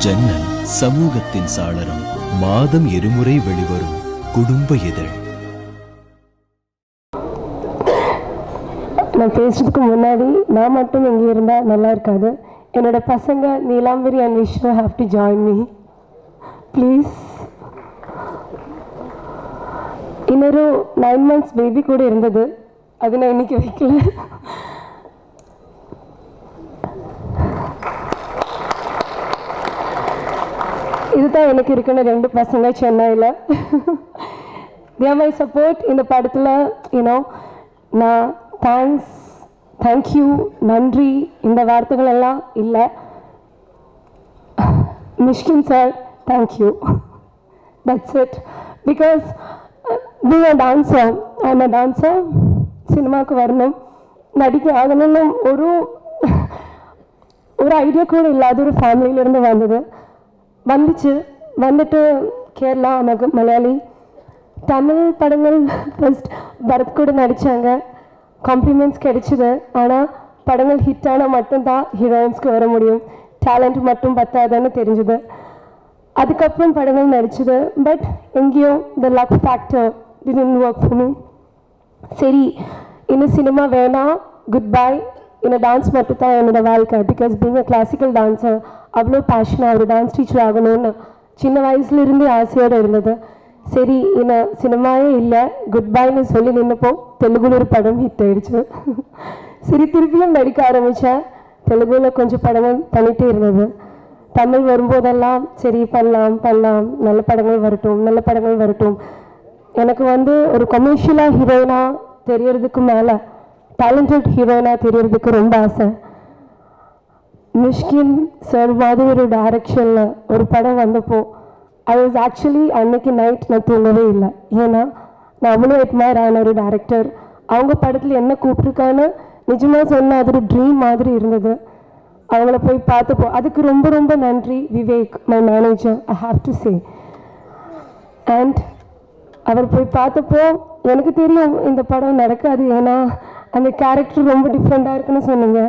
ஜன்னல் சமூகத்தின் சாளரம். மாதம் இருமுறை வெளிவரும் குடும்ப இதழ். நான் பேசுறதுக்கு முன்னாடி நான் மட்டும் இங்கே இருந்தால் நல்லா இருக்காது. என்னோட பசங்க Neelambari and Vishnu have to join me please. இன்னொரு 9 months பேபி கூட இருந்தது, அது நான் இன்னைக்கு வைக்கல. இதுதான் எனக்கு இருக்கிற 2 பசங்க சென்னையில். தே ஆர் மை சப்போர்ட் இந்த படத்தில். யூனோ நான் தேங்க்யூ, நன்றி இந்த வார்த்தைகள் எல்லாம் இல்லை. Mysskin sir, thank you. That's it. Because being a dancer, I'm a dancer. சினிமாவுக்கு வரணும், நடிக்க ஆகணும்னு ஒரு ஐடியா கூட இல்லாத ஒரு ஃபேமிலியிலேருந்து வந்துட்டு கேரளா, மலையாளி, தமிழ் படங்கள் ஃபஸ்ட் பரத் கூட நடித்தாங்க, காம்ப்ளிமெண்ட்ஸ் கிடைச்சிது. ஆனால் படங்கள் ஹிட் ஆனால் மட்டும்தான் ஹீரோயின்ஸ்க்கு வர முடியும், டேலண்ட் மட்டும் பத்தாதுன்னு தெரிஞ்சுது. அதுக்கப்புறம் படங்கள் நடிச்சது. பட் எங்கேயோ the luck factor didn't work for me. சரி, இன்னும் சினிமா வேணாம், குட் பை, இன்னும் டான்ஸ் மட்டும் தான் என்னோட வாழ்க்கை. Because being a classical dancer அவ்வளோ பேஷனாக ஒரு டான்ஸ் டீச்சர் ஆகணும்னு சின்ன வயசுலேருந்து ஆசையோடு இருந்தது. சரி, இன்னும் சினிமாவே இல்லை, குட் பைன்னு சொல்லி நின்னப்போ தெலுங்குல ஒரு படம் ஹிட் ஆகிடுச்சு. சரி, திருப்பியும் நடிக்க ஆரம்பித்தேன். தெலுங்குல கொஞ்சம் படங்கள் பண்ணிகிட்டே இருந்தது. தமிழ் வரும்போதெல்லாம் சரி பண்ணலாம், நல்ல படங்கள் வரட்டும். எனக்கு ஒரு கமர்ஷியலாக ஹீரோயினாக தெரியறதுக்கு மேலே டேலண்டட் ஹீரோயினாக தெரியறதுக்கு ரொம்ப ஆசை. மிஷ்கின் சார் மாதிரி ஒரு டைரக்ஷனில் ஒரு படம் வந்தப்போ ஐ வாஸ் ஆக்சுவலி அன்னைக்கு நைட் நான் தூங்கவே இல்லை. ஏன்னா நான் அவ்வளோ அட்மயர் ஆன ஒரு டைரக்டர். அவங்க படத்தில் என்ன கூப்பிட்ருக்கான்னு நிஜமாக சொன்ன அது ஒரு ட்ரீம் மாதிரி இருந்தது. அவங்கள போய் பார்த்தப்போ அதுக்கு ரொம்ப ரொம்ப நன்றி Vivek, my manager, I have to say. And அவர் போய் பார்த்தப்போ எனக்கு தெரியும் இந்த படம் நடக்காது, ஏன்னா அந்த கேரக்டர் ரொம்ப டிஃப்ரெண்ட்டாக இருக்குன்னு சொன்னீங்க.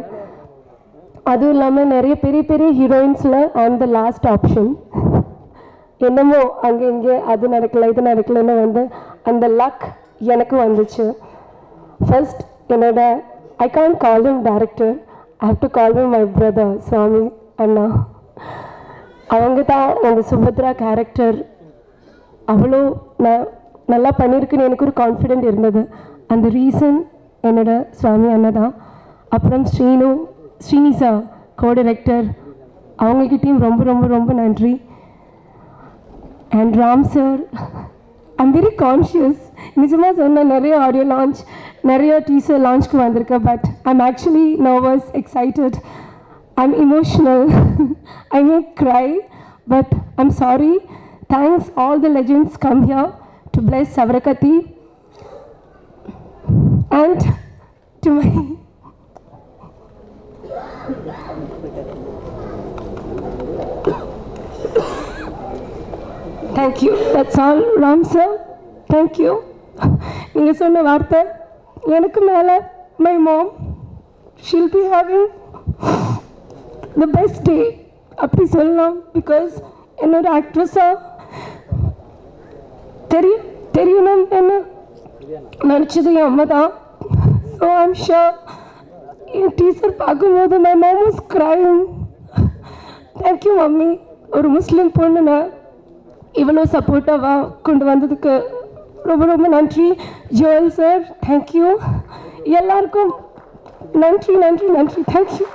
அதுவும் இல்லாமல் நிறைய பெரிய ஹீரோயின்ஸில் ஐ ஆம் த லாஸ்ட் ஆப்ஷன். என்னமோ அங்கே இங்கே அது நடக்கலை இது நடக்கலைன்னு அந்த லக் எனக்கு வந்துச்சு. ஃபர்ஸ்ட் என்னோட I can't call him director, I have to call him my brother, Swami அண்ணா. அவங்க தான் அந்த சுபத்ரா கேரக்டர் அவ்வளோ நல்லா பண்ணியிருக்குன்னு எனக்கு ஒரு கான்ஃபிடென்ட் இருந்தது. அந்த ரீசன் என்னோட சுவாமி அண்ணா தான். அப்புறம் ஸ்ரீனிசா கோ டைரக்டர், அவங்கக்கிட்டையும் ரொம்ப ரொம்ப ரொம்ப நன்றி. And Ram sir, I'm very conscious. நிஜமாக சொன்னால் நிறைய ஆடியோ லான்ச், நிறைய டீசர் லான்ச்க்கு வந்திருக்கேன். But I'm actually nervous, excited, I'm emotional, I may cry, but I'm sorry. Thanks all the legends come here to bless Savarakathi and to my thank you. That's all, Ram sir. Thank you. நீங்கள் சொன்ன வார்த்தை எனக்கு மேலே my mom, she'll be having the best day அப்படி சொல்லலாம். Because என்னோட ஆக்ட்ரஸாக தெரியணும் என்ன நினச்சது என் அம்மா தான். So I'm sure N teacher பார்க்கும்போது my mom was crying. Thank you mummy. ஒரு முஸ்லீம் பொண்ணுனா இவ்வளோ சப்போர்ட்டாக கொண்டு வந்ததுக்கு ரொம்ப ரொம்ப நன்றி. Joel sir, thank you. எல்லாருக்கும் நன்றி. தேங்க்யூ.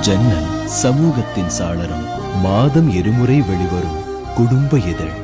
ஜன்னல் சமூகத்தின் சாளரம். மாதம் இருமுறை வெளிவரும் குடும்ப இதழ்.